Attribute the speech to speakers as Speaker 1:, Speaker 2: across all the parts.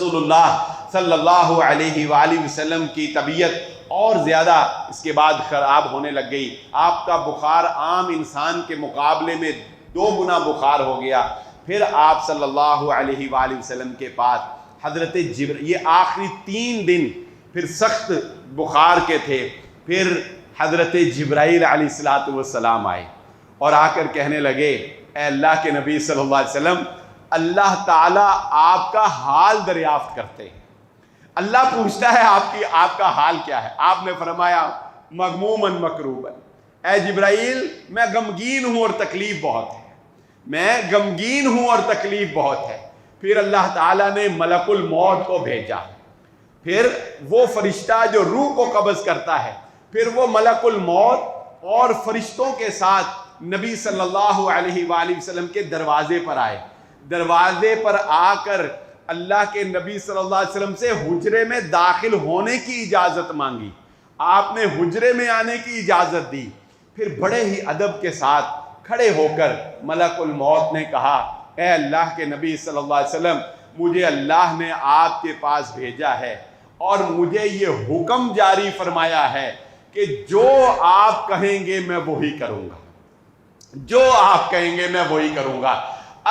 Speaker 1: رسول اللہ صلی اللہ علیہ وآلہ وسلم کی طبیعت اور زیادہ اس کے بعد خراب ہونے لگ گئی. آپ کا بخار عام انسان کے مقابلے میں 2 گنا بخار ہو گیا. پھر آپ صلی اللہ علیہ وآلہ وسلم کے پاس حضرت یہ آخری 3 دن پھر سخت بخار کے تھے. پھر حضرت جبرائیل علیہ السلام آئے اور آ کر کہنے لگے اے اللہ کے نبی صلی اللہ علیہ وسلم، اللہ تعالیٰ آپ کا حال دریافت کرتے ہیں. اللہ پوچھتا ہے آپ کا حال کیا ہے. آپ نے فرمایا مغموماً مکروباً، اے جبرائیل میں غمگین ہوں اور تکلیف بہت ہے، میں غمگین ہوں اور تکلیف بہت ہے. پھر اللہ تعالیٰ نے ملک الموت کو بھیجا. پھر وہ فرشتہ جو روح کو قبض کرتا ہے، پھر وہ ملک الموت اور فرشتوں کے ساتھ نبی صلی اللہ علیہ وآلہ وسلم کے دروازے پر آئے. دروازے پر آ کر اللہ کے نبی صلی اللہ علیہ وسلم سے حجرے میں داخل ہونے کی اجازت مانگی. آپ نے حجرے میں آنے کی اجازت دی. پھر بڑے ہی ادب کے ساتھ کھڑے ہو کر ملک الموت نے کہا اے اللہ کے نبی صلی اللہ علیہ وسلم، مجھے اللہ نے آپ کے پاس بھیجا ہے اور مجھے یہ حکم جاری فرمایا ہے کہ جو آپ کہیں گے میں وہی کروں گا، جو آپ کہیں گے میں وہی کروں گا.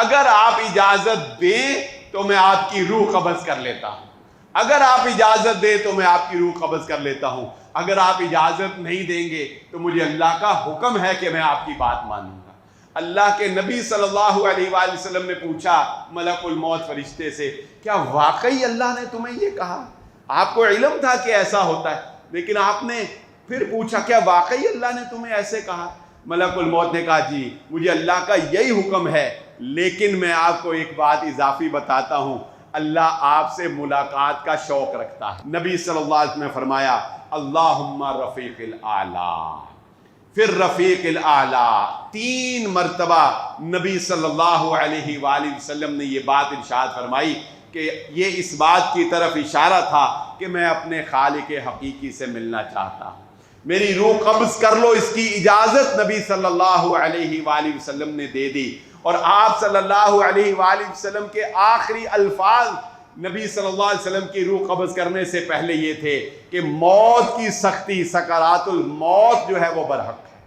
Speaker 1: اگر آپ اجازت دیں تو میں آپ کی روح قبض کر لیتا ہوں، اگر آپ اجازت دیں تو میں آپ کی روح قبض کر لیتا ہوں، اگر آپ اجازت نہیں دیں گے تو مجھے اللہ کا حکم ہے کہ میں آپ کی بات مانوں گا. اللہ کے نبی صلی اللہ علیہ وآلہ وسلم نے پوچھا ملک الموت فرشتے سے، کیا واقعی اللہ نے تمہیں یہ کہا؟ آپ کو علم تھا کہ ایسا ہوتا ہے، لیکن آپ نے پھر پوچھا کیا واقعی اللہ نے تمہیں ایسے کہا؟ ملک الموت نے کہا جی مجھے اللہ کا یہی حکم ہے، لیکن میں آپ کو ایک بات اضافی بتاتا ہوں، اللہ آپ سے ملاقات کا شوق رکھتا ہے. نبی صلی اللہ علیہ وسلم نے فرمایا اللہم رفیق الاعلی. پھر رفیق الاعلی 3 مرتبہ نبی صلی اللہ علیہ وآلہ وسلم نے یہ بات ارشاد فرمائی کہ یہ اس بات کی طرف اشارہ تھا کہ میں اپنے خالق حقیقی سے ملنا چاہتا ہوں، میری روح قبض کر لو. اس کی اجازت نبی صلی اللہ علیہ وآلہ وسلم نے دے دی. اور آپ صلی اللہ علیہ وآلہ وسلم کے آخری الفاظ نبی صلی اللہ علیہ وسلم کی روح قبض کرنے سے پہلے یہ تھے کہ موت کی سختی، سکرات الموت جو ہے وہ برحق ہے.